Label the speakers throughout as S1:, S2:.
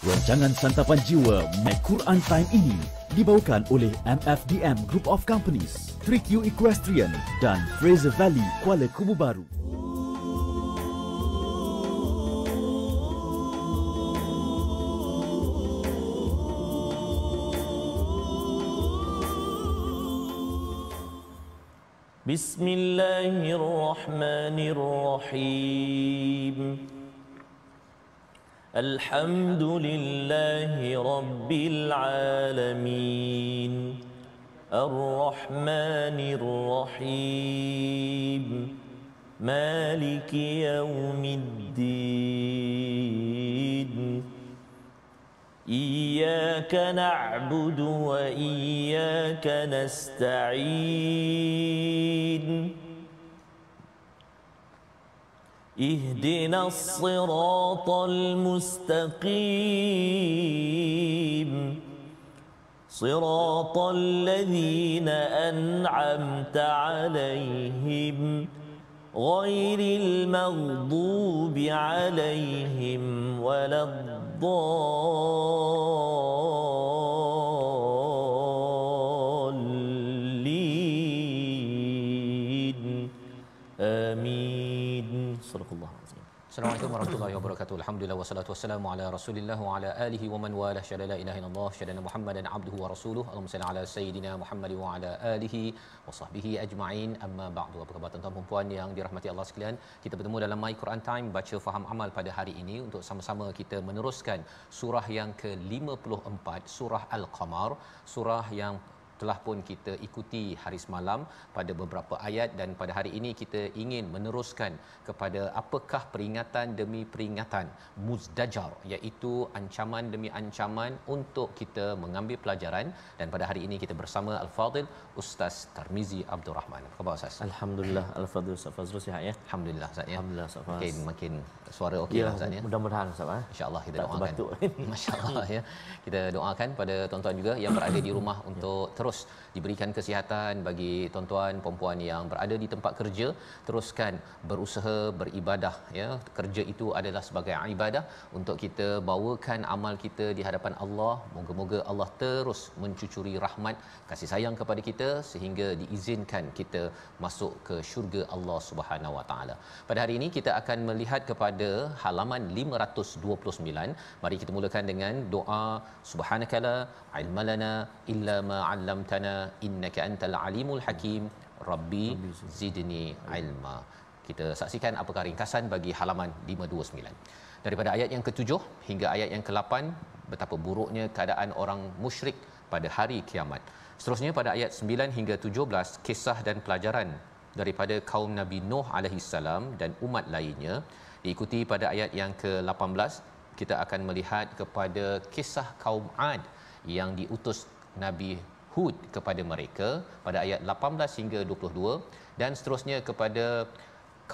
S1: Rancangan Santapan Jiwa My Quran Time ini dibawakan oleh MFDM Group of Companies, 3Q Equestrian dan Fraser Valley Kuala Kubu Baru.
S2: Bismillahirrahmanirrahim. Alhamdulillahi Rabbil Alamin. Ar-Rahmanir Rahim. Maliki Yawmiddin. Iyyaka na'budu wa iyyaka nasta'in. اهدنا الصراط المستقيم صراط الذين أنعمت عليهم غير المغضوب عليهم ولا الضالين آمين.
S3: Assalamualaikum warahmatullahi wabarakatuh. Alhamdulillah wassalatu wassalamu ala Rasulillah wa ala alihi wa man wala. Syada la ilaha illallah, syada Muhammadan abduhu wa rasuluh. Allahumma salli ala sayidina Muhammad wa ala alihi wa sahbihi ajma'in. Amma ba'du. Apa khabar tuan-tuan dan puan yang dirahmati Allah sekalian? Kita bertemu dalam My Quran Time baca faham amal pada hari ini untuk sama-sama kita meneruskan surah yang ke-54, surah Al-Qamar, surah yang telah pun kita ikuti hari semalam pada beberapa ayat, dan pada hari ini kita ingin meneruskan kepada apakah peringatan demi peringatan, muzdajar, iaitu ancaman demi ancaman untuk kita mengambil pelajaran. Dan pada hari ini kita bersama Al-Fadil Ustaz Tarmizi Abdul Rahman. Apa khabar Ustaz?
S2: Alhamdulillah. Al-Fadil Ustaz Fazrul sihat ya?
S3: Alhamdulillah Ustaz ya.
S2: Alhamdulillah Ustaz Faz.
S3: Makin suara okey lah Ustaz ya.
S2: Mudah-mudahan Ustaz
S3: insya-Allah kita
S2: tak
S3: doakan. Masya-Allah ya. Kita doakan pada tuan-tuan juga yang berada di rumah untuk terus diberikan kesihatan. Bagi tuan-tuan puan-puan yang berada di tempat kerja, teruskan berusaha beribadah ya. Kerja itu adalah sebagai ibadah untuk kita bawakan amal kita di hadapan Allah. Moga-moga Allah terus mencucuri rahmat kasih sayang kepada kita sehingga diizinkan kita masuk ke syurga Allah Subhanahu Wa Taala. Pada hari ini kita akan melihat kepada halaman 529. Mari kita mulakan dengan doa subhanakala ilmalana illa ma 'allamtana innaka antal alimul hakim rabbi zidni ilma. Kita saksikan apakah ringkasan bagi halaman 529. Daripada ayat yang ke-7 hingga ayat yang ke-8, betapa buruknya keadaan orang musyrik pada hari kiamat. Seterusnya pada ayat 9 hingga 17, kisah dan pelajaran daripada kaum Nabi Nuh alaihi salam dan umat lainnya. Diikuti pada ayat yang ke-18, kita akan melihat kepada kisah kaum Ad yang diutus Nabi Hud kepada mereka pada ayat 18 hingga 22, dan seterusnya kepada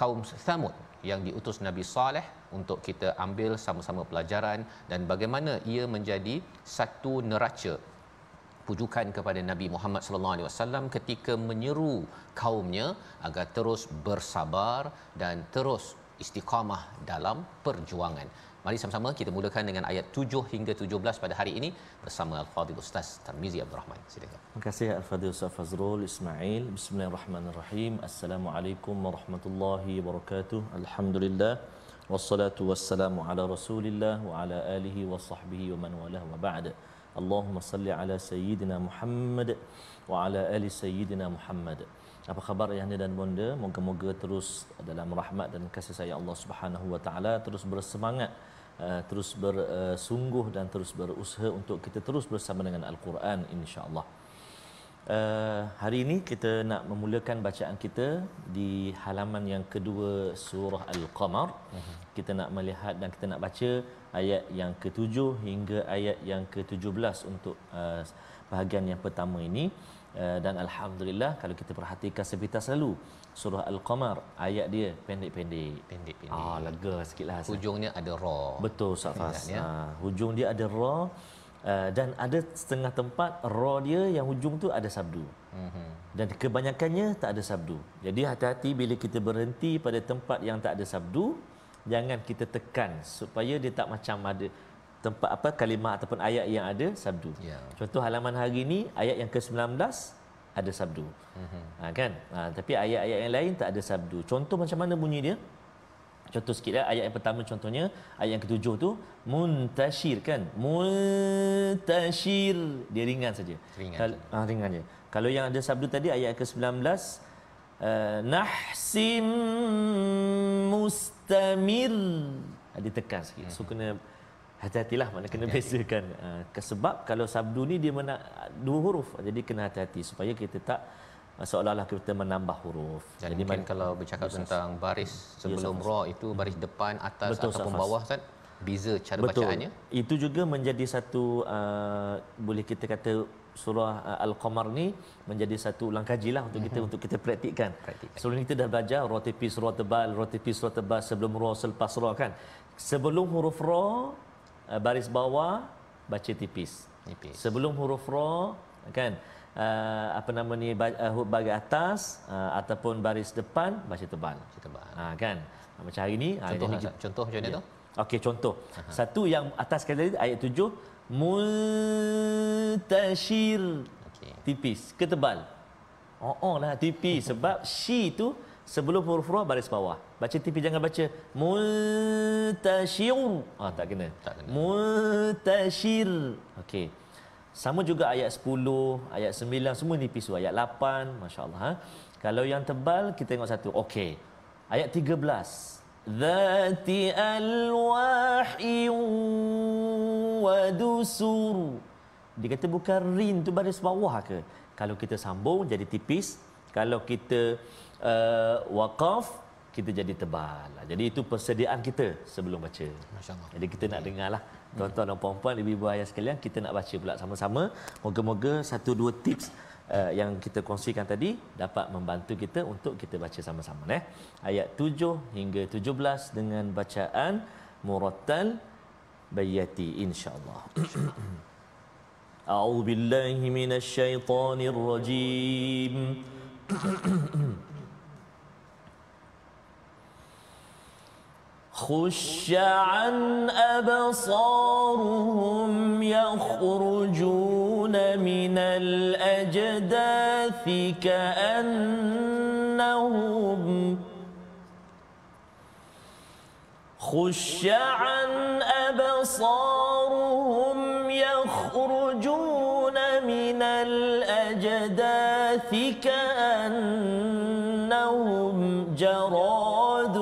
S3: kaum Thamud yang diutus Nabi Saleh untuk kita ambil sama-sama pelajaran dan bagaimana ia menjadi satu neraca pujukan kepada Nabi Muhammad sallallahu alaihi wasallam ketika menyeru kaumnya agar terus bersabar dan terus istiqamah dalam perjuangan. Mari sama-sama kita mulakan dengan ayat 7 hingga 17 pada hari ini bersama Al-Fadhil Ustaz Tarmizi Abdul Rahman. Silakan.
S2: Terima kasih Al-Fadhil Ustaz Fazrul Ismail. Bismillahirrahmanirrahim. Assalamualaikum warahmatullahi wabarakatuh. Alhamdulillah wassalatu wassalamu ala Rasulillah wa ala alihi wa sahbihi wa man walah wa ba'd. Allahumma salli ala sayyidina Muhammad wa ala ali sayyidina Muhammad. Apa khabar ayahanda dan bonda? Moga-moga terus dalam rahmat dan kasih sayang Allah Subhanahu wa taala, terus bersemangat, terus bersungguh dan terus berusaha untuk kita terus bersama dengan Al-Quran insya-Allah. Hari ini kita nak memulakan bacaan kita di halaman yang kedua surah Al-Qamar. Kita nak melihat dan kita nak baca ayat yang ke-7 hingga ayat yang ke-17 untuk bahagian yang pertama ini. Dan alhamdulillah kalau kita perhatikan seperti selalu surah Al-Qamar ayat dia pendek-pendek. Lega sikitlah.
S3: Hujungnya ada ra.
S2: Betul Ustaz Fas. Hujung dia ada ra, dan ada setengah tempat ra dia yang hujung tu ada sabdu. Dan kebanyakannya tak ada sabdu. Jadi hati-hati bila kita berhenti pada tempat yang tak ada sabdu, jangan kita tekan supaya dia tak macam ada tempat apa kalimah ataupun ayat yang ada sabdu.
S3: Ya.
S2: Contoh halaman hari ini ayat yang ke-19 ada sabdu. Kan? Tapi ayat-ayat yang lain tak ada sabdu. Contoh macam mana bunyi dia? Contoh sikit lah. Ayat yang pertama contohnya, ayat yang ke-7 tu muntashir kan? Muntashir. Dia ringan saja. Ringan je. Kalau yang ada sabdu tadi ayat ke-19 nahsim mustamir. Ditekan sikit. So kena hati-hatilah, mana kena bezakan. Sebab kalau sabdu ni dia dua huruf. Jadi kena hati-hati supaya kita tak seolah-olah kita menambah huruf.
S3: Dan jadi mungkin kalau bercakap tentang baris sebelum ra itu baris depan, atas ataupun bawah, Ustaz, beza cara bacaannya. Itu
S2: juga menjadi satu boleh kita kata surah Al-Qamar ni menjadi satu ulang kajilah untuk kita praktikkan. Sebelum ni kita dah belajar ra tipis, ra tebal, ra tipis, ra tebal, sebelum ra, selepas ra kan. Sebelum huruf ra baris bawah baca tipis. Sebelum huruf ra kan baris atas ataupun baris depan baca tebal. Kan. Macam hari ni
S3: contoh macam mana tu?
S2: Okey, contoh. Satu yang atas sekali tadi ayat 7 muntashir. Tipis ke tebal? Lah tipis sebab shi tu sebelum huruf ra baris bawah. Baca tipis, jangan baca muntashir. Tak kena. Muntashir. Okey. Sama juga ayat 10, ayat 9 semua nipis tu. Ayat 8, masya-Allah. Kalau yang tebal kita tengok satu. Okey. Ayat 13. Dzati alwahi wa dusur. Dia kata bukan rin tu baris bawah ke? Kalau kita sambung jadi tipis, kalau kita waqaf kita jadi tebal. Jadi itu persediaan kita sebelum baca. Masya-Allah. Jadi kita nak dengarlah tuan-tuan dan puan-puan, ibu-ibu ayah sekalian, kita nak baca pula sama-sama. Moga-moga 1-2 tips yang kita kongsikan tadi dapat membantu kita untuk kita baca sama-sama. Ayat 7 hingga 17 dengan bacaan murattal bayati insya-Allah. A'udzu billahi minasyaitonir rajim. خش عن أبصارهم يخرجون من الأجداث كأنهم خش عن أبصارهم يخرجون من الأجداث كأنهم جراد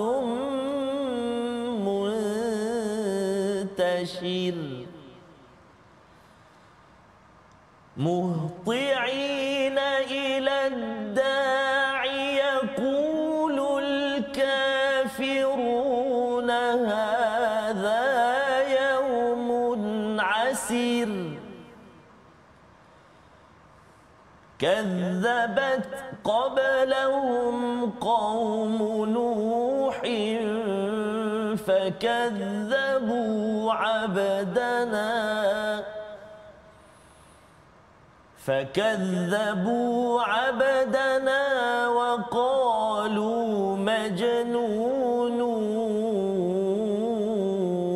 S2: مهطعين إلى الداع يقول الكافرون هذا يوم عسير كذبت قبلهم قوم نوح فكذبوا عبدنا وقالوا مجنون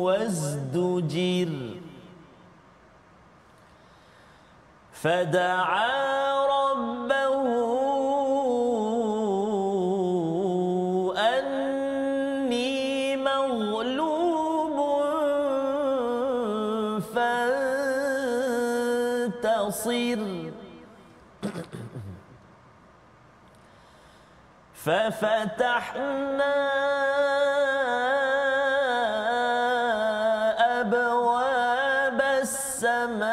S2: وازدجر فدعا ربه أني مغلوب فانتصر ففتحنا أبواب السماء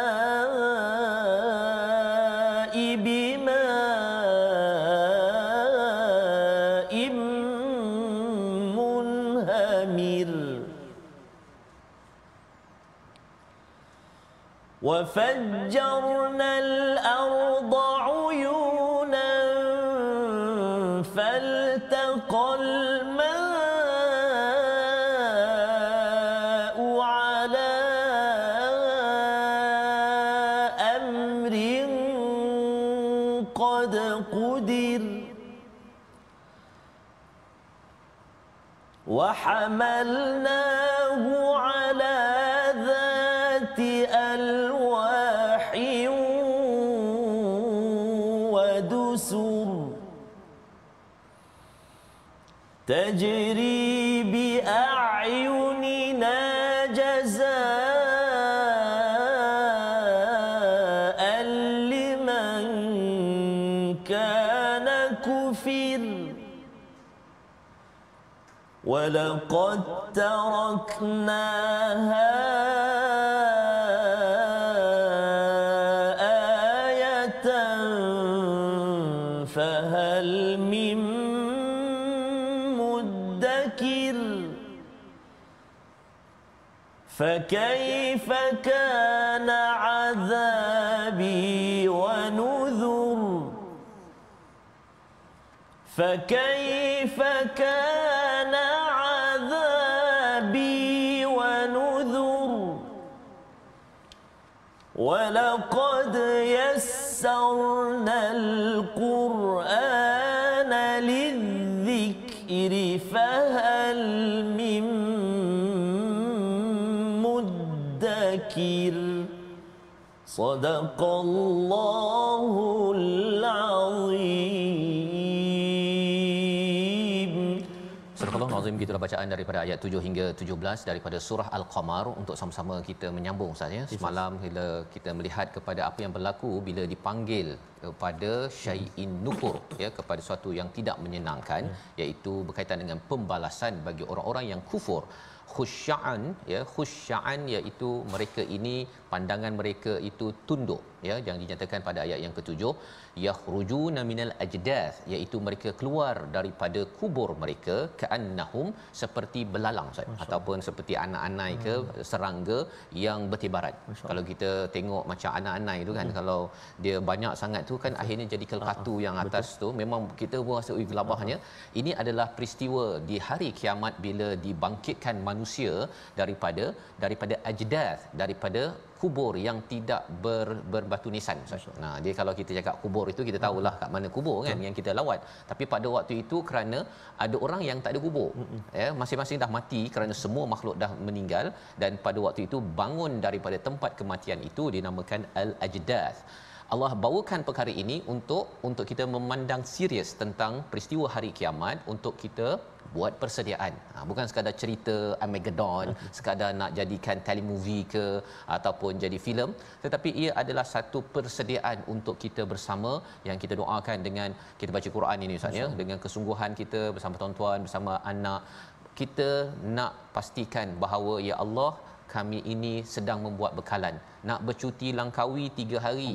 S2: بماء منهمر وفجرنا الأرض عيونا فالتقى الماء على أمر قد قدر وحملناه على ذات ألواح ودسر تجري بأعيننا جزاء لمن كان كفر ولقد تركناها آية فهل من مدكر فكيف كان عذابي ونذر فكيف كان عذابي ونذر ولقد يسرنا القرآن للذكر فهل من مدكر صدق الله العظيم.
S3: Surah Al-Azim, gitulah bacaan daripada ayat 7 hingga 17 daripada surah Al-Qamar untuk sama-sama kita menyambung Ustaz ya. Semalam bila kita melihat kepada apa yang berlaku bila dipanggil kepada syai'in nukur ya, kepada sesuatu yang tidak menyenangkan, iaitu berkaitan dengan pembalasan bagi orang-orang yang kufur. Khusya'an ya, khusya'an iaitu mereka ini pandangan mereka itu tunduk ya, yang dinyatakan pada ayat yang ke-7, yakhrujuna minal ajdath, iaitu mereka keluar daripada kubur mereka, ka'annahum, seperti belalang ataupun seperti anak-anai ke serangga yang bertibaran. Kalau kita tengok macam anak-anai tu kan, kalau dia banyak sangat tu kan akhirnya jadi kelkatu yang atas tu, memang kita pun rasa gelabahnya. Ini adalah peristiwa di hari kiamat bila dibangkitkan manusia daripada ajdath, daripada kubur yang tidak berbatu nisan. Nah, dia kalau kita cakap kubur itu kita tahulah kat mana kubur kan yang kita lawat. Tapi pada waktu itu kerana ada orang yang tak ada kubur. Ya, masing-masing dah mati kerana semua makhluk dah meninggal, dan pada waktu itu bangun daripada tempat kematian itu dinamakan al-ajdath. Allah bawakan perkara ini untuk kita memandang serius tentang peristiwa hari kiamat, untuk kita buat persediaan. Bukan sekadar cerita Armageddon, sekadar nak jadikan telemovie ke ataupun jadi filem, tetapi ia adalah satu persediaan untuk kita bersama, yang kita doakan dengan kita baca Quran ini Ustaz ya, dengan kesungguhan kita bersama tuan-tuan, bersama anak. Kita nak pastikan bahawa ya Allah, kami ini sedang membuat bekalan nak bercuti Langkawi 3 hari.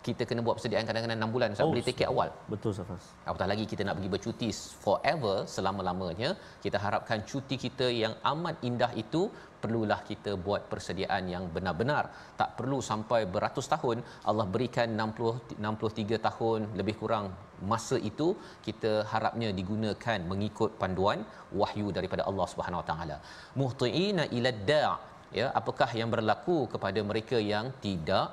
S3: Kita kena buat persediaan kadang-kadang 6 bulan Ustaz, beli tiket awal.
S2: Betul Safas.
S3: Apatah lagi kita nak pergi bercuti forever, selama-lamanya. Kita harapkan cuti kita yang amat indah itu, perlulah kita buat persediaan yang benar-benar. Tak perlu sampai beratus tahun, Allah berikan 63 tahun lebih kurang masa itu, kita harapnya digunakan mengikut panduan wahyu daripada Allah Subhanahu Wa Taala. Muhtiina ila da', ya, apakah yang berlaku kepada mereka yang tidak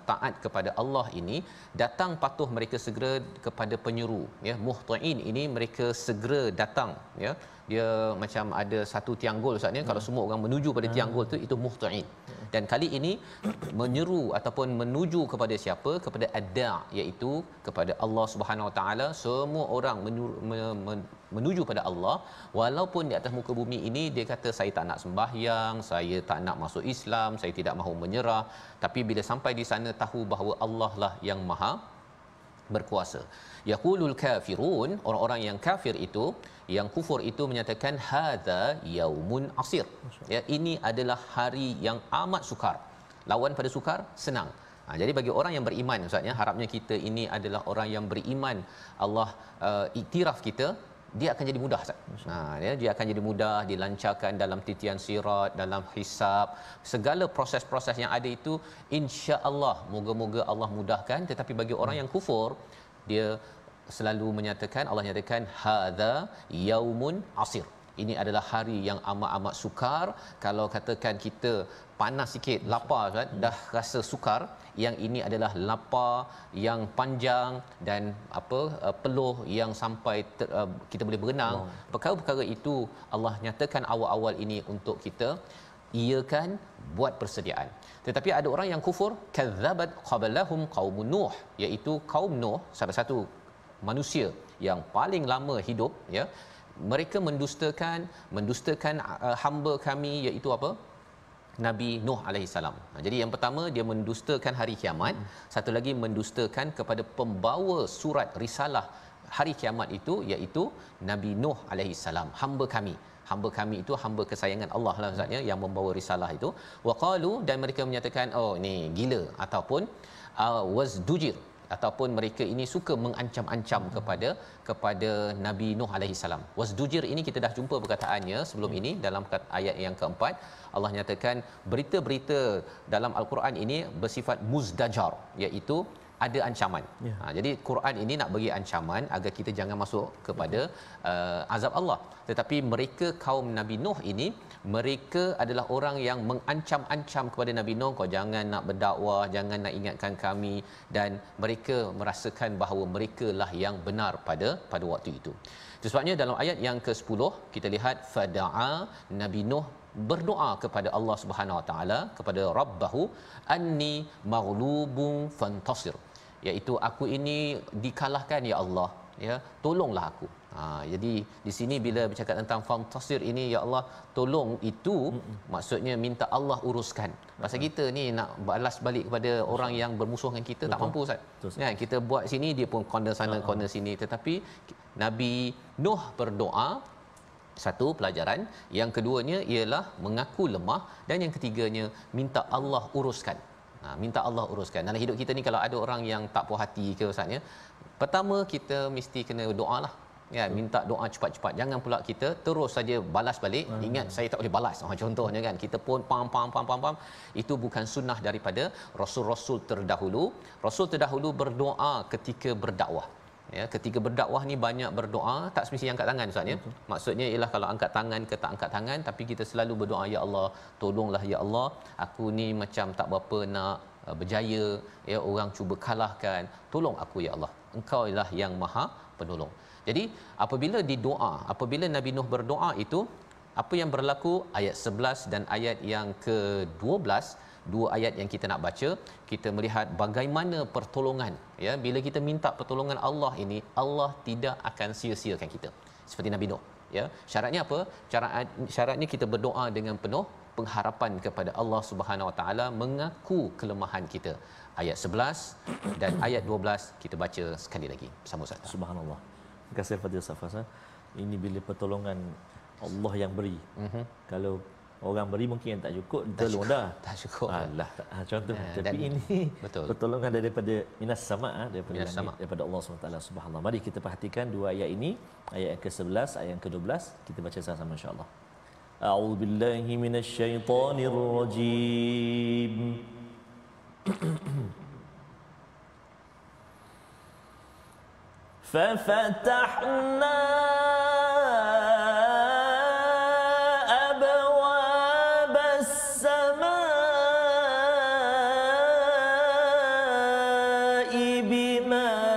S3: taat kepada Allah ini? Datang patuh mereka segera kepada penyeru ya. Muhtain ini mereka segera datang ya, dia macam ada satu tianggul Ustaz ni, kalau semua orang menuju pada tianggul tu, itu muhtain. Dan kali ini menyeru ataupun menuju kepada siapa? Kepada ada', iaitu kepada Allah Subhanahu Wa Taala. Semua orang menuju pada Allah, walaupun di atas muka bumi ini dia kata saya tak nak sembahyang, saya tak nak masuk Islam, saya tidak mahu menyerah, tapi bila sampai di sana tahu bahawa Allah lah yang maha berkuasa. Yaqulul kafirun, orang-orang yang kafir itu, yang kufur itu menyatakan hadza yaumun asir. Ya, ini adalah hari yang amat sukar. Lawan pada sukar, senang. Jadi bagi orang yang beriman Ustaz ya, harapnya kita ini adalah orang yang beriman. Allah iktiraf kita, dia akan jadi mudah Ustaz. Dia akan jadi mudah, dilancarkan dalam titian sirat, dalam hisab, segala proses-proses yang ada itu insya-Allah moga-moga Allah mudahkan. Tetapi bagi orang yang kufur, dia selalu menyatakan, Allah nyatakan hadza yaumun asir. Ini adalah hari yang amat-amat sukar. Kalau katakan kita panas sikit, lapar kan, dah rasa sukar, yang ini adalah lapar yang panjang dan peluh yang sampai kita boleh berenang. Perkara-perkara itu Allah nyatakan awal-awal ini untuk kita iakan buat persediaan. Tetapi ada orang yang kufur, kadzabat qablahum qaumun nuh, iaitu kaum Nuh, salah satu manusia yang paling lama hidup, ya. Mereka mendustakan hamba kami, iaitu apa? Nabi Nuh alaihi salam. Jadi yang pertama dia mendustakan hari kiamat, satu lagi mendustakan kepada pembawa surat risalah hari kiamat itu, iaitu Nabi Nuh alaihi salam, hamba kami. Hamba kami itu hamba kesayangan Allah lah maksudnya, yang membawa risalah itu. Waqalu, dan mereka menyatakan, oh ni gila, ataupun wazdujir, ataupun mereka ini suka mengancam-ancam kepada Nabi Nuh alaihi salam. Wasdujir ini kita dah jumpa perkataannya sebelum ini dalam ayat yang keempat. Allah nyatakan berita-berita dalam al-Quran ini bersifat muzdajar, iaitu ada ancaman. Jadi Quran ini nak bagi ancaman agar kita jangan masuk kepada azab Allah. Tetapi mereka kaum Nabi Nuh ini, mereka adalah orang yang mengancam-ancam kepada Nabi Nuh, kau jangan nak berdakwah, jangan nak ingatkan kami, dan mereka merasakan bahawa mereka lah yang benar pada waktu itu. Itu sebabnya dalam ayat yang ke-10 kita lihat fada'a, Nabi Nuh berdoa kepada Allah Subhanahu Wa Taala, kepada Rabbahu, anni maghlubun fantasir, iaitu aku ini dikalahkan ya Allah, ya, tolonglah aku. Jadi di sini bila bercakap tentang fantasir ini, ya Allah tolong, itu maksudnya minta Allah uruskan. Pasal kita ni nak balas balik kepada orang yang bermusuh dengan kita, tak mampu Ustaz. Ya, kita buat sini dia pun corner sana corner sini. Tetapi Nabi Nuh berdoa, satu pelajaran, yang keduanya ialah mengaku lemah, dan yang ketiganya minta Allah uruskan. Minta Allah uruskan. Dalam hidup kita ni kalau ada orang yang tak puas hati ke Ustaz, ya, pertama kita mesti kena doalah. Ya, minta doa cepat-cepat. Jangan pula kita terus saja balas balik. Ingat saya tak boleh balas. Contohnya kan, kita pun pam. Itu bukan sunnah daripada rasul-rasul terdahulu. Rasul terdahulu berdoa ketika berdakwah. Ya, ketika berdakwah ni banyak berdoa, tak semestinya angkat tangan Ustaz, ya. Maksudnya ialah kalau angkat tangan ke tak angkat tangan, tapi kita selalu berdoa, ya Allah tolonglah ya Allah, aku ni macam tak berapa nak berjaya, ya, orang cuba kalahkan, tolong aku ya Allah, Engkau ialah yang Maha Penolong. Jadi apabila apabila Nabi Nuh berdoa itu, apa yang berlaku? Ayat 11 dan ayat yang ke-12, dua ayat yang kita nak baca, kita melihat bagaimana pertolongan, ya, bila kita minta pertolongan Allah ini, Allah tidak akan sia-siakan kita. Seperti Nabi Nuh, ya. Syaratnya apa? Syaratnya kita berdoa dengan penuh pengharapan kepada Allah Subhanahu Wa Taala, mengaku kelemahan kita. Ayat 11 dan ayat 12 kita baca sekali lagi bersama Ustaz.
S2: Subhanallah. Terima kasih Fadil Safas. Ini bila pertolongan Allah yang beri. Kalau orang beri mungkin yang tak cukup, tolong dah. Tak cukup. Alah, contoh. Tapi ini betul, pertolongan daripada minas sama, daripada Allah SWT. Subhanallah. Mari kita perhatikan dua ayat ini, ayat yang ke-11, ayat yang ke-12, kita baca sama-sama insya-Allah. A'udzubillahi minasyaitonirrajim. ففتحنا أبواب السماء بماء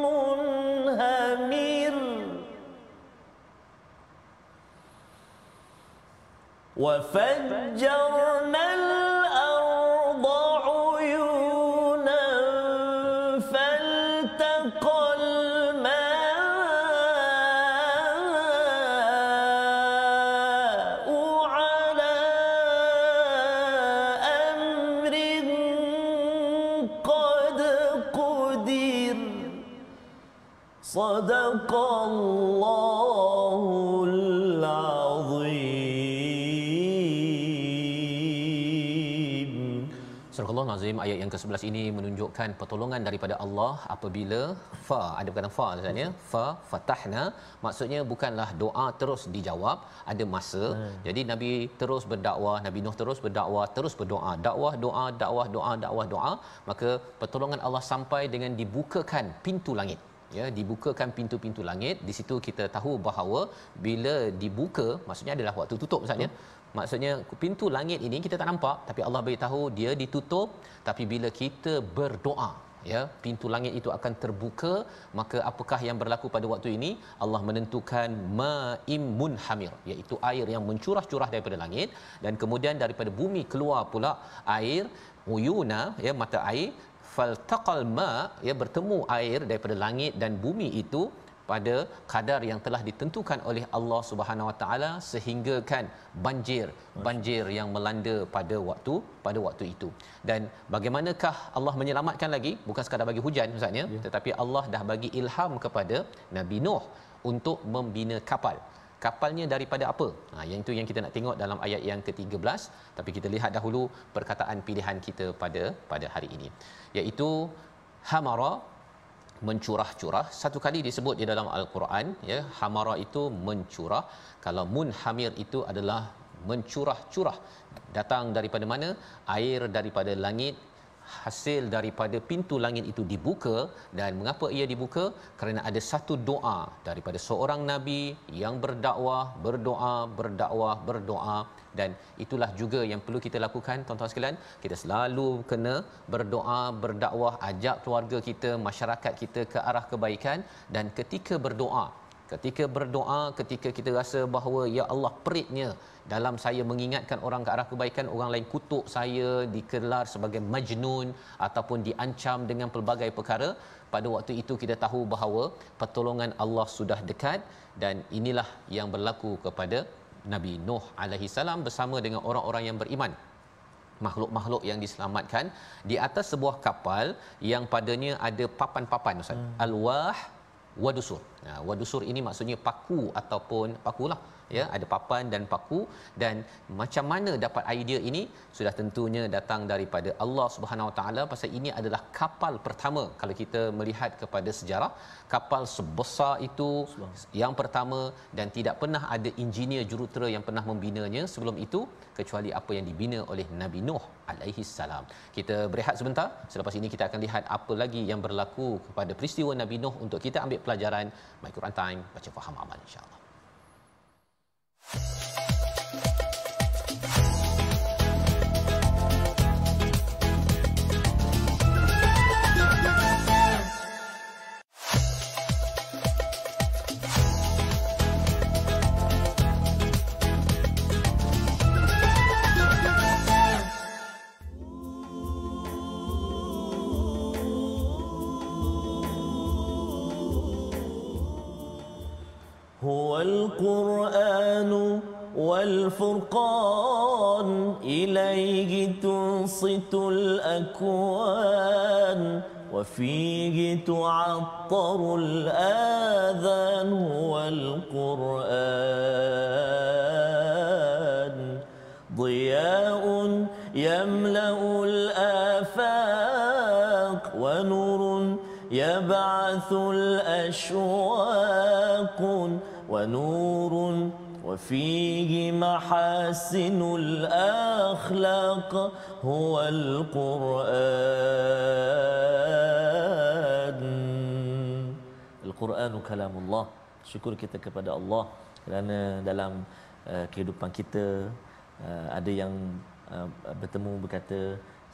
S2: منهمر وفجرنا الأرض عيونا فالتقى الماء على أمر قد قدر صدق الله العظيم.
S3: Surah Al-Nazim ayat yang ke-11 ini menunjukkan pertolongan daripada Allah apabila ada perkataan sebenarnya fatahna, maksudnya bukanlah doa terus dijawab, ada masa. Jadi Nabi terus berdakwah, Nabi Nuh terus berdakwah, terus berdoa, dakwah, maka pertolongan Allah sampai dengan dibukakan pintu langit. Ya, dibukakan pintu-pintu langit. Di situ kita tahu bahawa bila dibuka maksudnya adalah waktu tutup maksudnya. Maksudnya pintu langit ini kita tak nampak, tapi Allah beritahu dia ditutup. Tapi bila kita berdoa, ya, pintu langit itu akan terbuka. Maka apakah yang berlaku pada waktu ini? Allah menentukan ma'im munhamir, iaitu air yang mencurah-curah daripada langit, dan kemudian daripada bumi keluar pula air uyuna, ya, mata air, faltaqal ma, ya, bertemu air daripada langit dan bumi itu pada kadar yang telah ditentukan oleh Allah Subhanahu Wa Taala, sehingga kan banjir yang melanda pada waktu itu. Dan bagaimanakah Allah menyelamatkan lagi? Bukan sekadar bagi hujan maksudnya, tetapi Allah dah bagi ilham kepada Nabi Nuh untuk membina kapal. Kapalnya daripada apa? Yang itu yang kita nak tengok dalam ayat yang ke-13. Tapi kita lihat dahulu perkataan pilihan kita pada hari ini, iaitu hamara, mencurah-curah. Satu kali disebut di dalam Al-Quran, ya, hamara itu mencurah. Kalau munhamir itu adalah mencurah-curah. Datang daripada mana? Air daripada langit, hasil daripada pintu langit itu dibuka. Dan mengapa ia dibuka? Kerana ada satu doa daripada seorang nabi yang berdoa, dan itulah juga yang perlu kita lakukan, tuan-tuan sekalian. Kita selalu kena berdoa, berdakwah, ajak keluarga kita, masyarakat kita ke arah kebaikan. Dan ketika berdoa, ketika kita rasa bahawa ya Allah, peritnya dalam saya mengingatkan orang ke arah kebaikan, orang lain kutuk saya, dikelar sebagai majnun ataupun diancam dengan pelbagai perkara, pada waktu itu kita tahu bahawa pertolongan Allah sudah dekat. Dan inilah yang berlaku kepada Nabi Nuh alaihi salam bersama dengan orang-orang yang beriman, makhluk-makhluk yang diselamatkan di atas sebuah kapal yang padanya ada papan-papan, Ustaz. Alwah wadusur. Wadusur ini maksudnya paku ataupun pakulah, ya, ada papan dan paku. Dan macam mana dapat idea ini? Sudah tentunya datang daripada Allah Subhanahu Wa Taala, pasal ini adalah kapal pertama. Kalau kita melihat kepada sejarah, kapal sebesar itu yang pertama, dan tidak pernah ada engineer jurutera yang pernah membinanya sebelum itu, kecuali apa yang dibina oleh Nabi Nuh alaihi salam. Kita berehat sebentar. Selepas ini kita akan lihat apa lagi yang berlaku kepada peristiwa Nabi Nuh untuk kita ambil pelajaran. My Quran Time, baca faham amal, insya-Allah.
S2: هو القرآن والفرقان إليه تنصت الأكوان وفيه تعطر الآذان هو القرآن ضياء يملأ الآفاق ونور يبعث الأشواق ونور وفيه محاسن الأخلاق هو القرآن. Al-Quran kalamullah. Syukur kita kepada Allah kerana dalam kehidupan kita ada yang bertemu berkata,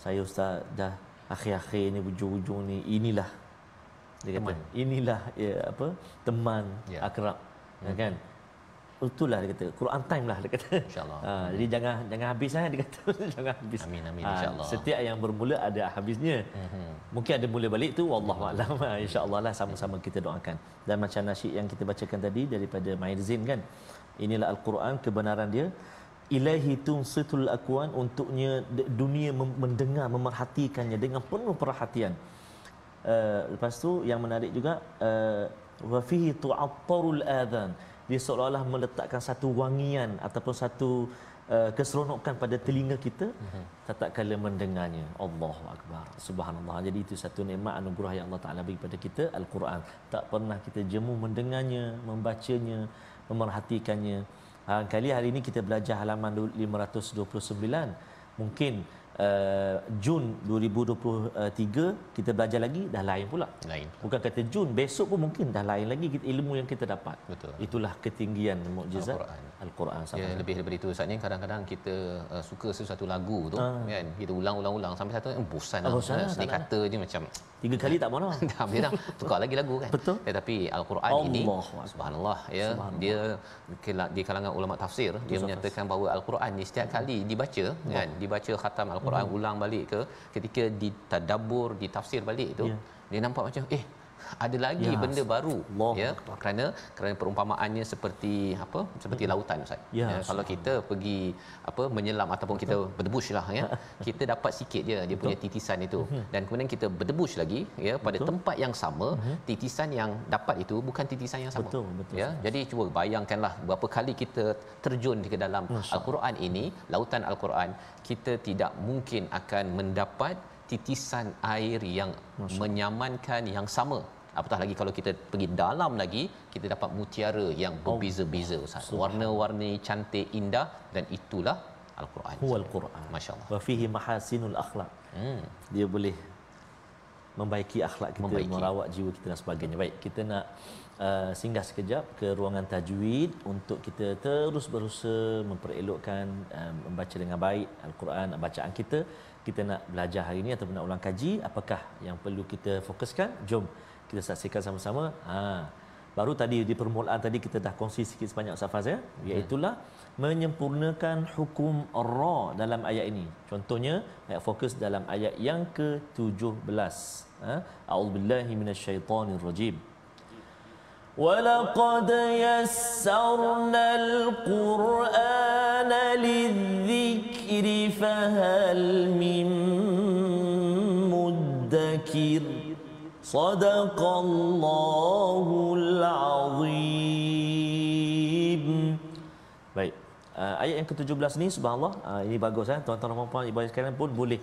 S2: saya ustaz dah akhir-akhir ni, hujung-hujung ni, inilah dia kata, inilah teman akrab, kan. Itulah dia kata, Quran time lah dia kata,
S3: insya-Allah.
S2: Jadi jangan habis dia kata. Jangan habis.
S3: Amin insya-Allah.
S2: Setiap yang bermula ada habisnya. Mungkin ada mula balik tu, wallahu a'lam. Insya-Allah lah, sama-sama kita doakan. Dan macam nasyid yang kita bacakan tadi daripada Maizin, kan, inilah Al-Quran, kebenaran dia. Ilahi tunsitul akwan, untuknya dunia mendengar, memerhatikannya dengan penuh perhatian. Lepas tu yang menarik juga, wa fihi tu'attarul adhan, dia seolah-olah meletakkan satu wangian ataupun satu keseronokan pada telinga kita tatkala mendengarnya. Allahu akbar, subhanallah. Jadi itu satu nikmat anugerah yang Allah Taala bagi kepada kita, Al-Quran. Tak pernah kita jemu mendengarnya, membacanya, memerhatikannya. Kali hari ini kita belajar halaman 529. Mungkin Jun 2023 kita belajar lagi dah lain pula. Bukan kata Jun, besok pun mungkin dah lain lagi ilmu yang kita dapat.
S3: Betul.
S2: Itulah ketinggian mukjizat Al-Quran
S3: Ya, lebih daripada itu Ustaz ni kadang-kadang kita suka sesuatu lagu tu kan, kita ulang-ulang sampai satu bosan lah. Sedih kata je macam
S2: 3 kali tak mana.
S3: dah habis dah tukar lagi lagu kan.
S2: Betul.
S3: Tetapi Al-Quran ini subhanallah ya, dia di kalangan ulama tafsir dia menyatakan bahawa Al-Quran ni setiap kali dibaca kan, dibaca khatam Al-Quran ulang balik ke, ketika ditadabbur, ditafsir balik tu dia nampak macam ada lagi benda baru ya, kerana perumpamaannya seperti apa, seperti lautan Ustaz kalau kita pergi menyelam ataupun kita berdebush lah ya, kita dapat sikit je dia punya titisan itu, dan kemudian kita berdebush lagi ya pada tempat yang sama, titisan yang dapat itu bukan titisan yang sama.
S2: Betul.
S3: Ya, jadi cuba bayangkanlah berapa kali kita terjun ke dalam Al-Quran ini, lautan Al-Quan, kita tidak mungkin akan mendapat titisan air yang menyamankan yang sama. Apatah lagi kalau kita pergi dalam lagi, kita dapat mutiara yang berbeza-beza Ustaz. Warna-warni cantik indah, dan itulah Al-Quran.
S2: Huwal Quran.
S3: Masya-Allah.
S2: Wa fihi mahasinul akhlak. Dia boleh membaiki akhlak kita, merawat jiwa kita dan sebagainya. Baik, kita nak singgah sekejap ke ruangan tajwid untuk kita terus berusaha memperelokkan membaca dengan baik Al-Quran, bacaan kita. Kita nak belajar hari ini ataupun nak ulang kaji, apakah yang perlu kita fokuskan? Jom kita saksikan sama-sama. Baru tadi di permulaan tadi kita dah kongsi sikit sebanyak Ustaz Faz ya, iaitulah menyempurnakan hukum ra dalam ayat ini. Contohnya ayat fokus dalam ayat yang ke-17. A'udzubillahi minasyaitonirrajim. وَلَقَدْ يَسَّرْنَا الْقُرْآنَ لِلذِّكْرِ فَهَلْ مِن مُّدَّكِرٍ صَدَقَ اللَّهُ الْعَظِيمُ. Baik, ayat yang ke-17 ni subhanallah, ini bagus tuan-tuan dan puan-puan, ibu ayah sekalian pun boleh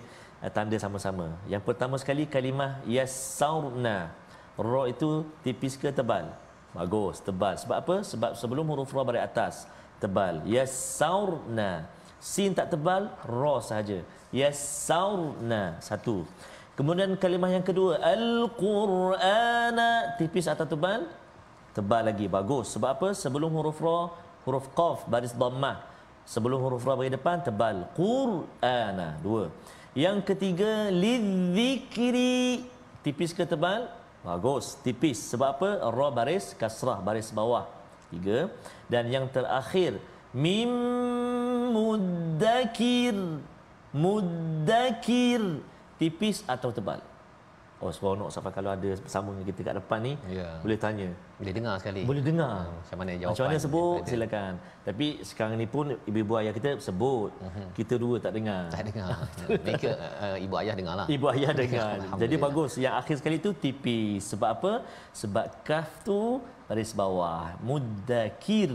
S2: tanda sama-sama. Yang pertama sekali kalimah yassarna. Ra itu tipis ke tebal? Bagus, tebal. Sebab apa? Sebab sebelum huruf ra baris atas, tebal. Yassarna. Sin tak tebal, ra sahaja. Yassarna. Satu. Kemudian kalimah yang kedua, Al-Qur'ana, tipis atau tebal? Tebal lagi. Bagus. Sebab apa? Sebelum huruf ra, huruf qaf baris dhammah. Sebelum huruf ra bagi depan, tebal. Qur'ana. Dua. Yang ketiga, lidzikri, tipis ke tebal? Bagus, tipis. Sebab apa? Ra baris kasrah, baris bawah. Tiga. Dan yang terakhir, mim muddakir. Muddakir, tipis atau tebal? Seronok sampai kalau ada bersama dengan kita kat depan ni, boleh tanya.
S3: Boleh dengar sekali.
S2: Boleh dengar.
S3: Macam mana jawapan?
S2: Macam mana sebut? Silakan. Tapi sekarang ni pun ibu-ibu ayah kita sebut. Kita dua tak dengar.
S3: Tak dengar. Mereka ibu ayah dengarlah.
S2: Ibu ayah dengar. Jadi bagus. Yang akhir sekali tu tipis. Sebab apa? Sebab kaf tu baris bawah. Muddakir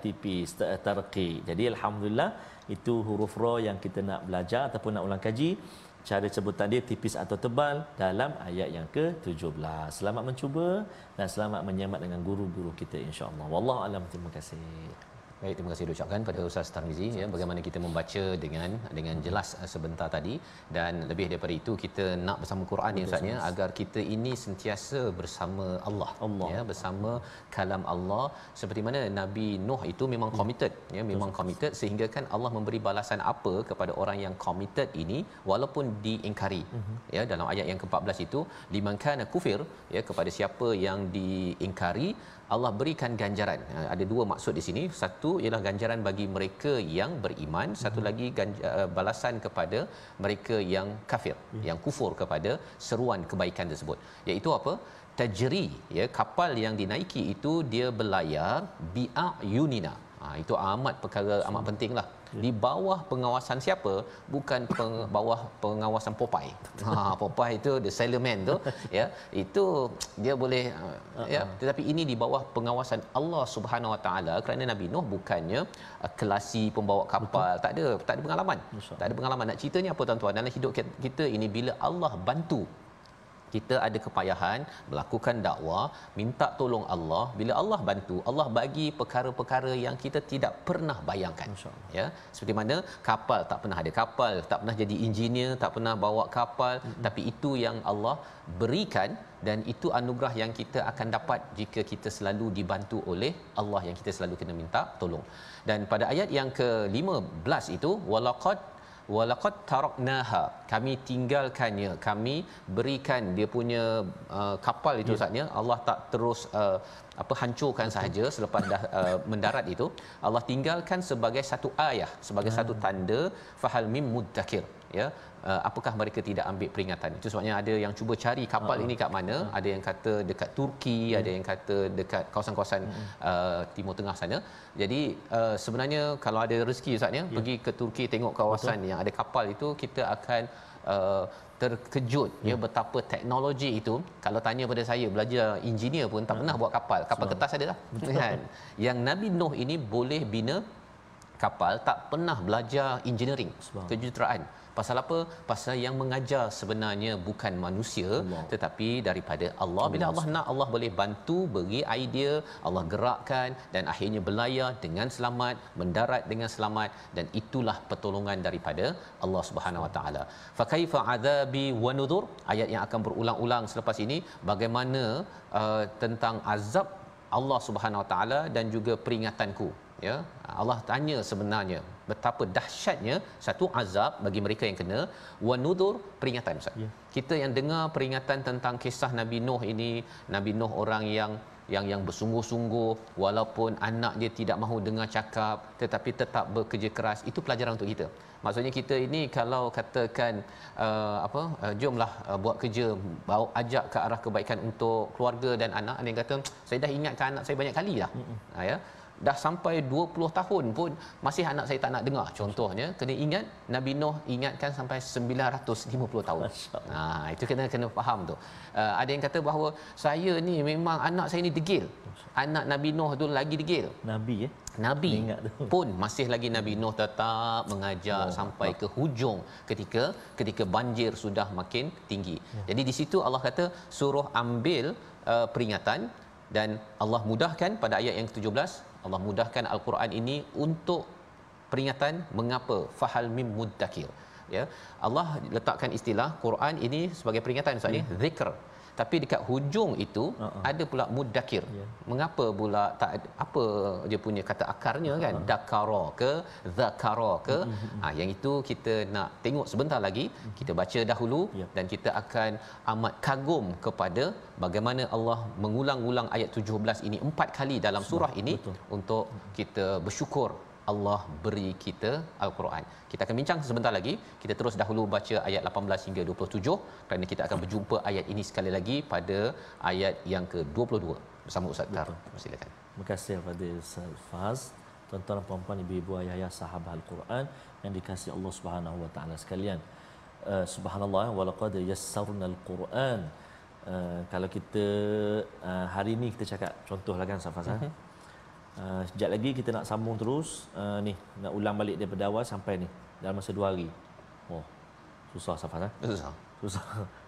S2: tipis, tarqi. Jadi alhamdulillah itu huruf ra yang kita nak belajar ataupun nak ulang kaji. Cara sebutan dia tipis atau tebal dalam ayat yang ke-17. Selamat mencuba dan selamat menyemat dengan guru-guru kita insya-Allah. Wallahu alam. Terima kasih.
S3: Baik, terima kasih diucapkan pada Ustaz Tarmizi ya, bagaimana kita membaca dengan jelas sebentar tadi, dan lebih daripada itu kita nak bersama Quran ni Ustaz ya, agar kita ini sentiasa bersama Allah. Ya, bersama kalam Allah, seperti mana Nabi Nuh itu memang committed ya, memang committed, sehingga kan Allah memberi balasan apa kepada orang yang committed ini walaupun diingkari. Ya, dalam ayat yang ke-14 itu, liman kana kufir ya, kepada siapa yang diingkari Allah berikan ganjaran. Ada dua maksud di sini. Satu ialah ganjaran bagi mereka yang beriman, satu lagi balasan kepada mereka yang kafir, yang kufur kepada seruan kebaikan tersebut. Iaitu apa? Tajri ya, kapal yang dinaiki itu dia berlayar bi'ayunina. Itu perkara amat pentinglah. Di bawah pengawasan siapa? Bukan bawah pengawasan Popeye. Popeye itu the sailorman tu ya, itu dia boleh ya, tetapi ini di bawah pengawasan Allah Subhanahu Wa Taala, kerana Nabi Nuh bukannya kelasi pembawa kapal. Tak ada pengalaman. Tak ada pengalaman. Nak ceritanya apa tuan-tuan? Dalam hidup kita ini, bila Allah bantu kita ada kepayahan melakukan dakwah, minta tolong Allah, bila Allah bantu, Allah bagi perkara-perkara yang kita tidak pernah bayangkan. Ya, seperti mana kapal, tak pernah ada kapal, tak pernah jadi engineer, tak pernah bawa kapal, tapi itu yang Allah berikan, dan itu anugerah yang kita akan dapat jika kita selalu dibantu oleh Allah, yang kita selalu kena minta tolong. Dan pada ayat yang ke-15 itu, walaqad taraknaha, kami tinggalkannya, kami berikan dia punya kapal itu Ustaznya, Allah tak terus hancurkan sahaja selepas dah mendarat itu, Allah tinggalkan sebagai satu ayah, sebagai satu tanda, fahal mim muddakir, ya, apakah mereka tidak ambil peringatan. Itu sebabnya ada yang cuba cari kapal ini kat mana, ada yang kata dekat Turki, ada yang kata dekat kawasan-kawasan Timur Tengah sana. Jadi sebenarnya kalau ada rezeki Ustaznya pergi ke Turki, tengok kawasan yang ada kapal itu, kita akan terkejut ya betapa teknologi itu. Kalau tanya pada saya, belajar engineer pun tak pernah buat kapal kertas ada lah kan. Yang Nabi Nuh ini boleh bina kapal, tak pernah belajar engineering, kejuruteraan. Pasal apa? Pasal yang mengajar sebenarnya bukan manusia, tetapi daripada Allah. Bila Allah nak, Allah boleh bantu, beri idea, Allah gerakkan, dan akhirnya berlayar dengan selamat, mendarat dengan selamat, dan itulah pertolongan daripada Allah Subhanahu Wa Taala. Fa kaifa adzabi wa nudhur, ayat yang akan berulang-ulang selepas ini, bagaimana tentang azab Allah Subhanahu Wa Taala dan juga peringatanku. Ya, Allah tanya sebenarnya betapa dahsyatnya satu azab bagi mereka yang kena, wa nudhur, peringatan Ustaz. Kita yang dengar peringatan tentang kisah Nabi Nuh ini, Nabi Nuh orang yang bersungguh-sungguh, walaupun anak dia tidak mahu dengar cakap tetapi tetap bekerja keras, itu pelajaran untuk kita. Maksudnya kita ini kalau katakan jomlah buat kerja, bawa ajak ke arah kebaikan untuk keluarga dan anak, ada yang kata saya dah ingatkan anak saya banyak kali dah. Ya, dah sampai 20 tahun pun masih anak saya tak nak dengar. Contohnya, kena ingat Nabi Nuh ingatkan sampai 950 tahun. Itu kena faham tu. Ada yang kata bahawa saya ni memang anak saya ni degil. Anak Nabi Nuh tu lagi degil. Nabi pun masih lagi Nabi Nuh tetap mengajar sampai ke hujung ketika banjir sudah makin tinggi. Jadi di situ Allah kata suruh ambil peringatan, dan Allah mudahkan pada ayat yang ke-17, Allah mudahkan Al-Quran ini untuk peringatan. Mengapa? Fahal mim muddakir. Ya, Allah letakkan istilah Quran ini sebagai peringatan Ustaz ni, zikr. Tapi dekat hujung itu ada pula muddakir. Mengapa pula tak ada, apa dia punya kata akarnya kan? Dakara ke zakara ke? Yang itu kita nak tengok sebentar lagi. Kita baca dahulu dan kita akan amat kagum kepada bagaimana Allah mengulang-ulang ayat 17 ini 4 kali dalam surah ini untuk kita bersyukur Allah beri kita Al-Quran. Kita akan bincang sebentar lagi. Kita terus dahulu baca ayat 18 hingga 27 kerana kita akan berjumpa ayat ini sekali lagi pada ayat yang ke-22 bersama Ustaz Tar. Silakan.
S2: Terima kasih kepada Ustaz Faz. Tuan-tuan dan puan-puan, ibu-ibu, ayah-ayah sahabat Al-Quran yang dikasihi Allah Subhanahu Wa Taala sekalian. Subhanallah, walaqad yassarna Al-Quran. Kalau kita hari ni kita cakap contohlah kan Ustaz Faz. Sekejap lagi kita nak sambung terus ni, nak ulang balik daripada awal sampai ni dalam masa 2 hari. Susah Safas. Susah.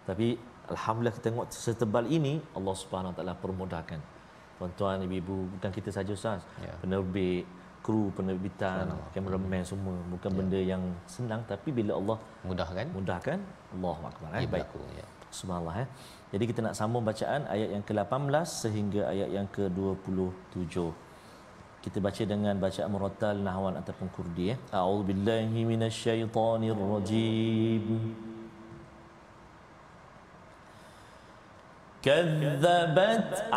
S2: Tapi alhamdulillah kita tengok setebal ini Allah Subhanahu Wa Taala permudahkan. Tuan-tuan, ibu-ibu, bukan kita saja Ustaz. Penerbit, kru penerbitan, kameraman semua, bukan benda yang senang, tapi bila Allah mudahkan, Allahu akbar.
S3: Baik.
S2: Subhanallah. Jadi kita nak sambung bacaan ayat yang ke-18 sehingga ayat yang ke-27. Kita baca dengan bacaan murattal, nahwan ataupun kurdi. A'udzubillahi minasyaitonirrajim. Kazzabat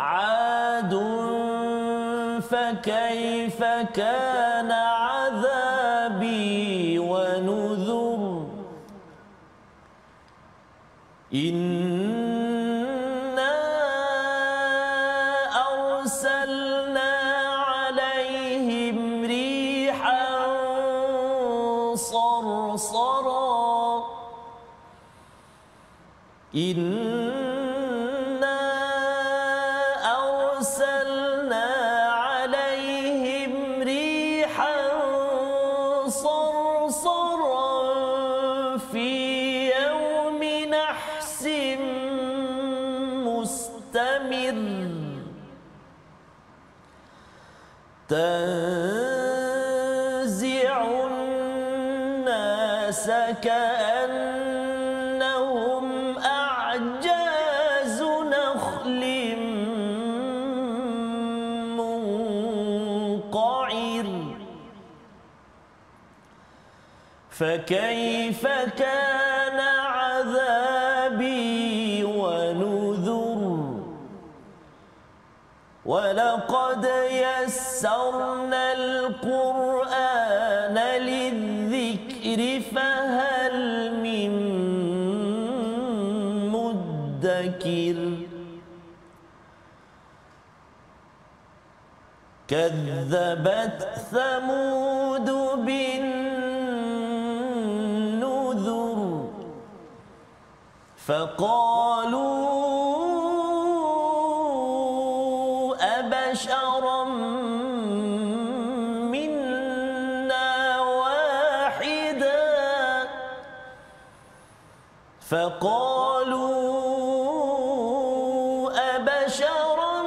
S2: 'adun fakaifa kana 'adzabi wa nuzur. إنا أرسلنا عليهم ريحا صرصرا في يوم نحس تنزع الناس كأنهم أعجاز نخل منقعر فكيف كان عذابي ونذر ولقد يسرنا القرآن للذكر فهل من مدكر كذبت ثمود بالنذر فقالوا أبشرا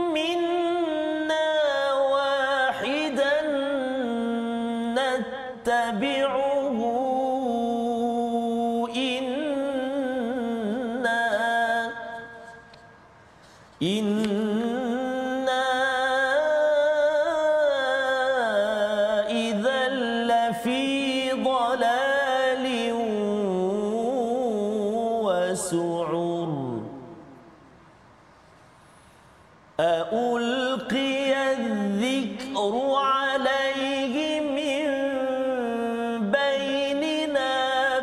S2: منا واحدا نتبعه إنا إذا لفي ضلال وسعر ألقي الذكر عليه من بيننا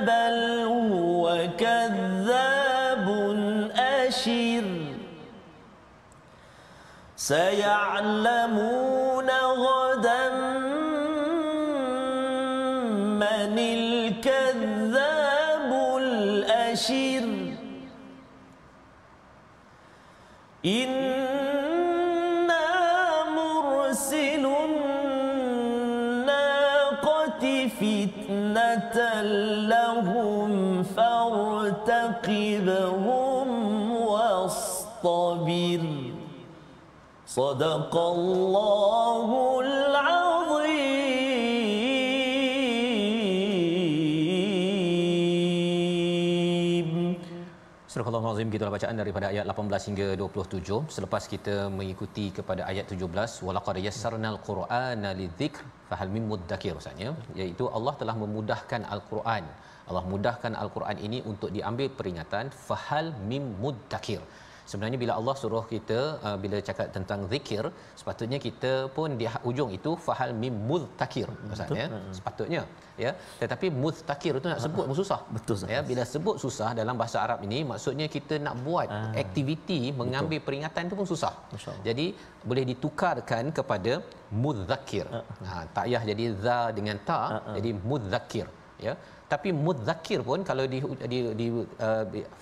S2: بل هو كذاب أشر سيعلمون غدا من الكذاب الأشر إنا مرسل الناقة فتنة لهم فارتقبهم واصطبر صدق الله العظيم.
S3: Surah Al-Azim, gitulah bacaan daripada ayat 18 hingga 27. Selepas kita mengikuti kepada ayat 17, walaqad yassarnal qur'ana lidzikr fahal mim muddakir, maksudnya iaitu Allah telah memudahkan al-Quran. Allah mudahkan al-Quran ini untuk diambil peringatan, fahal mim muddakir. Sebenarnya bila Allah suruh kita bila cakap tentang zikir, sepatutnya kita pun di ujung itu fahal mim mudzakir, maksudnya sepatutnya ya, tetapi mudzakir itu nak sebut pun susah.
S2: Betul
S3: ya, bila sebut susah dalam bahasa Arab ini, maksudnya kita nak buat aktiviti mengambil peringatan itu pun susah. Jadi boleh ditukarkan kepada mudzakir. Tak payah jadi za dengan ta, jadi mudzakir ya. Tapi mudzakir pun kalau di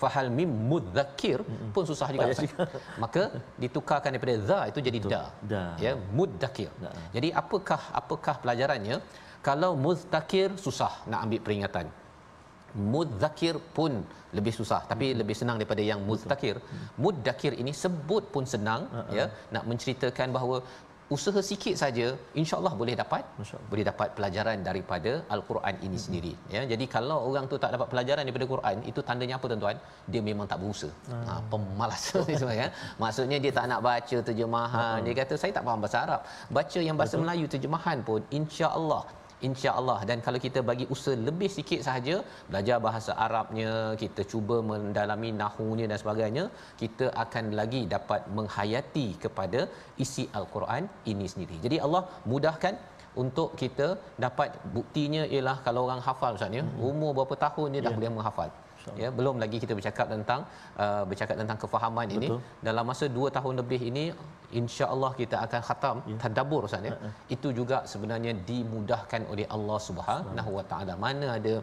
S3: fahal mim mudzakir pun susah juga. Maka ditukarkan daripada za itu jadi da. Ya, mudzakir. Jadi apakah pelajarannya? Kalau mudzakir susah nak ambil peringatan, mudzakir pun lebih susah tapi lebih senang daripada yang mudzakir. Mudzakir ini sebut pun senang ya, nak menceritakan bahawa usaha sikit saja insya-Allah boleh dapat pelajaran daripada al-Quran ini sendiri ya. Jadi kalau orang tu tak dapat pelajaran daripada Quran, itu tandanya apa tuan-tuan? Dia memang tak berusaha. Pemalas ya. Maksudnya dia tak nak baca terjemahan. Dia kata saya tak faham bahasa Arab. Baca yang bahasa Melayu terjemahan pun insya-Allah. Dan kalau kita bagi usaha lebih sikit sahaja, belajar bahasa Arabnya, kita cuba mendalami nahunya dan sebagainya, kita akan lagi dapat menghayati kepada isi al-Quran ini sendiri. Jadi Allah mudahkan untuk kita dapat. Buktinya ialah kalau orang hafal misalnya, umur berapa tahun dia dah boleh menghafal. Ya, belum lagi kita bercakap tentang kefahaman. Betul. Ini dalam masa 2 tahun lebih ini insya-Allah kita akan khatam tadabbur Ustaz ya. Itu juga sebenarnya dimudahkan oleh Allah Subhanahu Wa Taala. Mana ada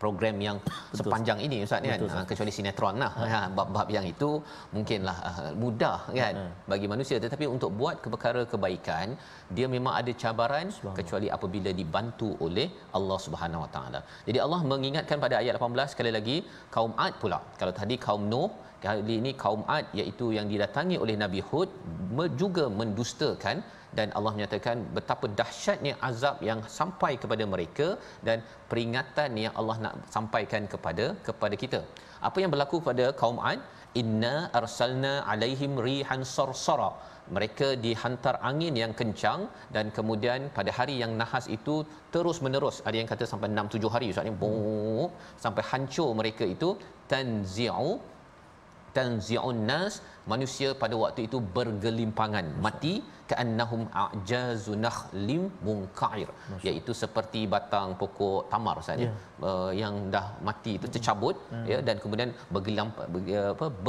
S3: program yang sepanjang ini Ustaz kan, kecuali sinetron lah bab-bab yang itu mungkinlah mudah kan bagi manusia, tetapi untuk buat perkara kebaikan dia memang ada cabaran, kecuali apabila dibantu oleh Allah Subhanahu Wa Taala. Jadi Allah mengingatkan pada ayat 18 sekali lagi kaum Ad pula. Kalau tadi kaum Nuh, kali ini kaum Ad iaitu yang didatangi oleh Nabi Hud juga mendustakan dan Allah menyatakan betapa dahsyatnya azab yang sampai kepada mereka dan peringatan yang Allah nak sampaikan kepada kita. Apa yang berlaku pada kaum Ad? Inna arsalna alaihim rihan sarsara. Mereka dihantar angin yang kencang dan kemudian pada hari yang nahas itu terus menerus, ada yang kata sampai 6-7 hari Ustaz ni, sampai hancur mereka itu. Tanzi'un nas, manusia pada waktu itu bergelimpangan mati, ka'annahum a'jazu nakhlim munqa'ir, iaitu seperti batang pokok tamar saja yang dah mati itu tercabut ya, dan kemudian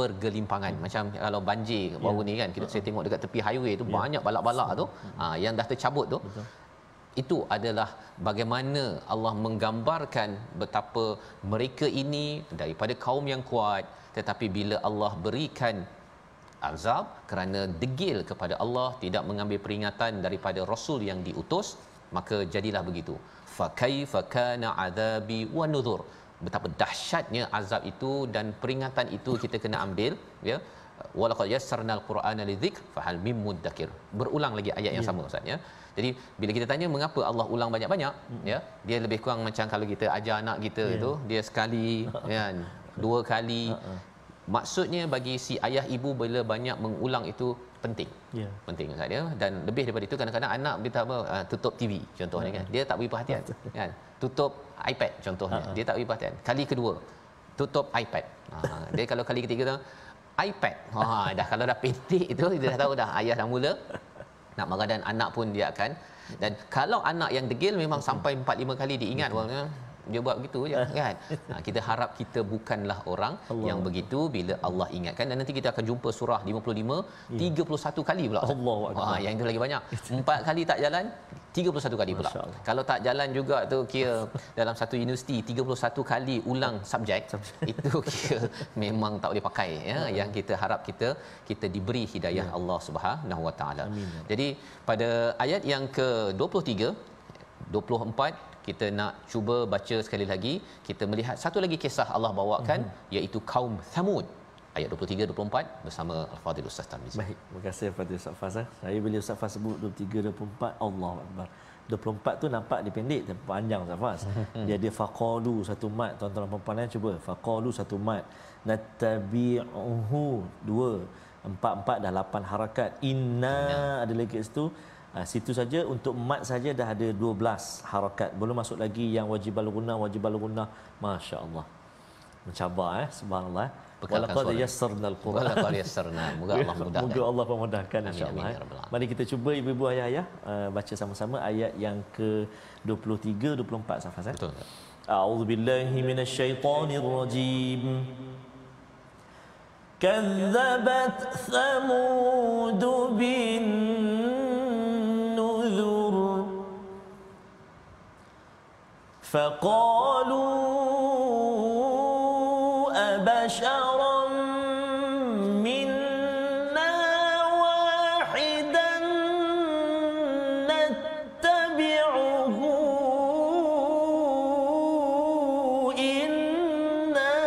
S3: bergelimpangan macam kalau banjir baru ni kan saya tengok dekat tepi highway tu banyak balak-balak tu yang dah tercabut tu. Itu adalah bagaimana Allah menggambarkan betapa mereka ini daripada kaum yang kuat, tetapi bila Allah berikan azab kerana degil kepada Allah, tidak mengambil peringatan daripada rasul yang diutus, maka jadilah begitu. Fa kaifa kana azabi wa nuzur. Betapa dahsyatnya azab itu dan peringatan itu kita kena ambil ya. Walaqad yassarnal qur'ana lidzikr fahal mim muddakir. Berulang lagi ayat yang sama Ustaz ya. Jadi bila kita tanya mengapa Allah ulang banyak-banyak ya, dia lebih kurang macam kalau kita ajar anak kita itu dia sekali kan, 2 kali. Maksudnya bagi si ayah ibu bila banyak mengulang itu penting. Penting Ustaz ya. Dan lebih daripada itu kadang-kadang anak beritahu tutup TV contohnya kan. Dia tak beri perhatian kan. Tutup iPad contohnya. Dia tak beri perhatian. Kali kedua tutup iPad. Dia kalau kali ketiga tu iPad. Dah kalau dah petik itu dia dah tahu dah ayah dah mula nak marah, dan anak pun dia akan, dan kalau anak yang degil memang sampai 4-5 kali diingat dia buat begitu je kan. Kita harap kita bukanlah orang yang begitu bila Allah ingatkan. Dan nanti kita akan jumpa surah 55 31 kali pula. Yang itu lagi banyak. 4 kali tak jalan, 31 kali pula. Kalau tak jalan juga tu kira dalam satu universiti 31 kali ulang subjek. Itu kira memang tak boleh pakai ya. Yang kita harap kita diberi hidayah Allah Subhanahu Wa Taala. Jadi pada ayat yang ke-23 24 kita nak cuba baca sekali lagi. Kita melihat satu lagi kisah Allah bawakan iaitu kaum Thamud. Ayat 23-24 bersama Al-Fadhil Ustaz Tarmizi.
S2: Baik, terima kasih kepada Ustaz Faz. Saya bila Ustaz Faz sebut 23-24, Allahu Akbar. 24 tu nampak dia pendek tapi panjang Ustaz Faz. Dia ada faqalu satu mat, tuan-tuan dan puan-puan cuba. Faqalu satu mat, nattabi'uhu 2, 4 dah 8 harakat. Inna ada lagi kat situ. Situ saja untuk mat saja dah ada 12 harakat. Belum masuk lagi yang wajibal gunnah. Masya-Allah. Mencabar subhanallah. Walaqad yassarnal Quran.
S3: Walaqad yassarna. Moga Allah mudahkan.
S2: Moga Allah pemudahkan insya-Allah. Mari kita cuba ibu-ibu ayah baca sama-sama ayat yang ke-23 24 Safas.
S3: Betul.
S2: A'udzubillahi minasyaitonir rajim. Kadzabat Thamud bin nuzur. Faqalu أبشرا منا واحدا نتبعه إنا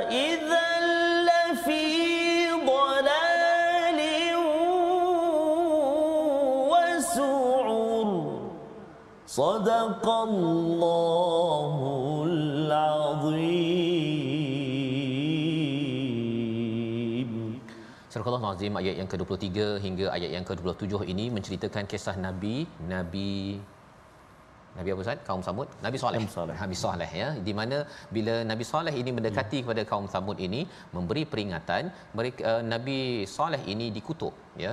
S2: إذا لفي ضلال وسعر صدق الله العظيم.
S3: Surah Al-Azim ayat yang ke-23 hingga ayat yang ke-27 ini menceritakan kisah Nabi apa Ustaz? Kaum Samud, Nabi Saleh ya, di mana bila Nabi Saleh ini mendekati kepada kaum Samud ini memberi peringatan, mereka Nabi Saleh ini dikutuk ya,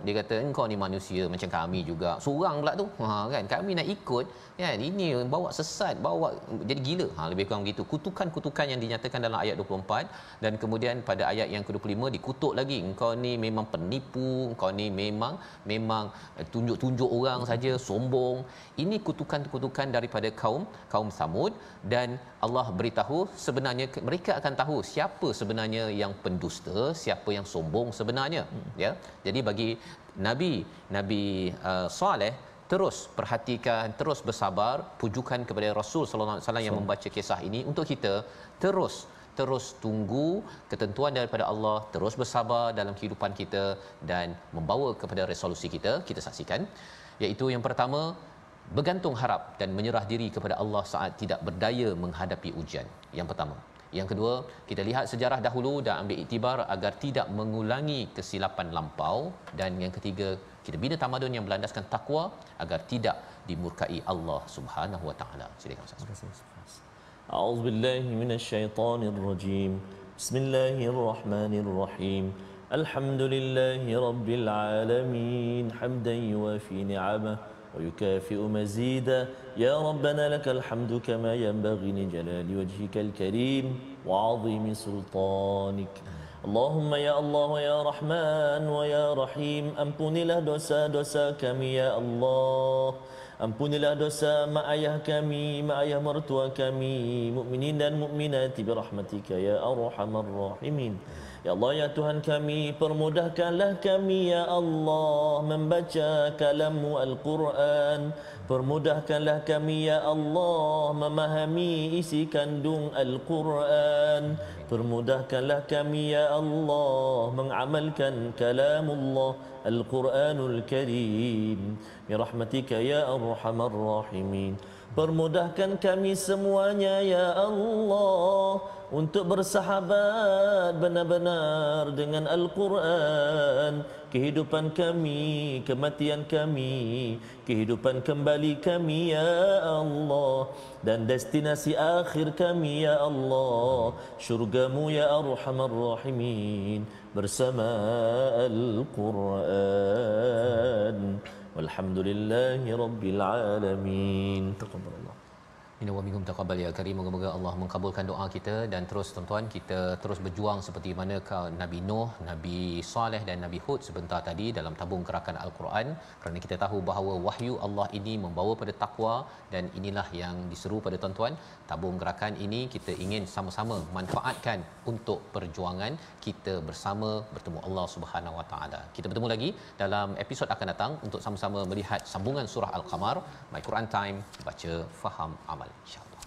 S3: dia kata engkau ni manusia macam kami juga, seorang pula tu kan, kami nak ikut kan, ini bawa sesat, bawa jadi gila, lebih kurang begitu kutukan-kutukan yang dinyatakan dalam ayat 24. Dan kemudian pada ayat yang ke-25 dikutuk lagi, engkau ni memang penipu, engkau ni memang tunjuk-tunjuk orang saja, sombong. Ini kutukan-kutukan daripada kaum Samud, dan Allah beritahu sebenarnya mereka akan tahu siapa sebenarnya yang pendusta, siapa yang sombong sebenarnya ya. Jadi bagi Nabi Saleh terus perhatikan, terus bersabar, pujukan kepada Rasul sallallahu alaihi wasallam yang membaca kisah ini untuk kita terus tunggu ketentuan daripada Allah, terus bersabar dalam kehidupan kita dan membawa kepada resolusi kita. Kita saksikan, iaitu yang pertama, bergantung harap dan menyerah diri kepada Allah saat tidak berdaya menghadapi ujian. Yang pertama. Yang kedua, kita lihat sejarah dahulu dan ambil iktibar agar tidak mengulangi kesilapan lampau. Dan yang ketiga, kita bina tamadun yang berlandaskan takwa agar tidak dimurkai Allah Subhanahu wa taala. Silakan Ustaz.
S2: A'udzu billahi minasyaitonir rajim. Bismillahirrahmanirrahim. Alhamdulillahi rabbil alamin. Hamdan yuwafi ni'amah ويكافئ مزيدا يا ربنا لك الحمد كما ينبغي لجلال وجهك الكريم وعظيم سلطانك اللهم يا الله ويا رحمن ويا رحيم ampunilah dosa-dosa kami ya Allah. Ampunilah dosa mak ayah kami, mak ayah mertua kami, mukminin dan mukminat birahmatika ya arhamar rahimin. Ya Allah ya Tuhan kami, permudahkanlah kami ya Allah membaca kalam-Mu Al-Quran. Permudahkanlah kami ya Allah memahami isi kandung Al-Quran. Permudahkanlah kami ya Allah mengamalkan kalamullah Al-Quranul Karim. Ya rahmatika ya arhamar rahimin. Permudahkan kami semuanya ya Allah untuk bersahabat benar-benar dengan Al-Quran. Kehidupan kami, kematian kami, kehidupan kembali kami ya Allah, dan destinasi akhir kami ya Allah, syurga-Mu ya arhamar rahimin bersama Al-Quran. Walhamdulillahi rabbil alamin. Taqabbalallah.
S3: Inna wa minkum taqabbal ya karim. Moga-moga Allah mengabulkan doa kita, dan terus tuan-tuan kita terus berjuang seperti mana Nabi Nuh, Nabi Saleh dan Nabi Hud sebentar tadi dalam tabung gerakan Al-Quran, kerana kita tahu bahawa wahyu Allah ini membawa pada takwa, dan inilah yang diseru pada tuan-tuan. Tabung gerakan ini kita ingin sama-sama manfaatkan untuk perjuangan kita bersama bertemu Allah Subhanahu Wa Taala. Kita bertemu lagi dalam episod akan datang untuk sama-sama melihat sambungan surah Al-Qamar. My Quran Time, baca, faham, amal, insya-Allah.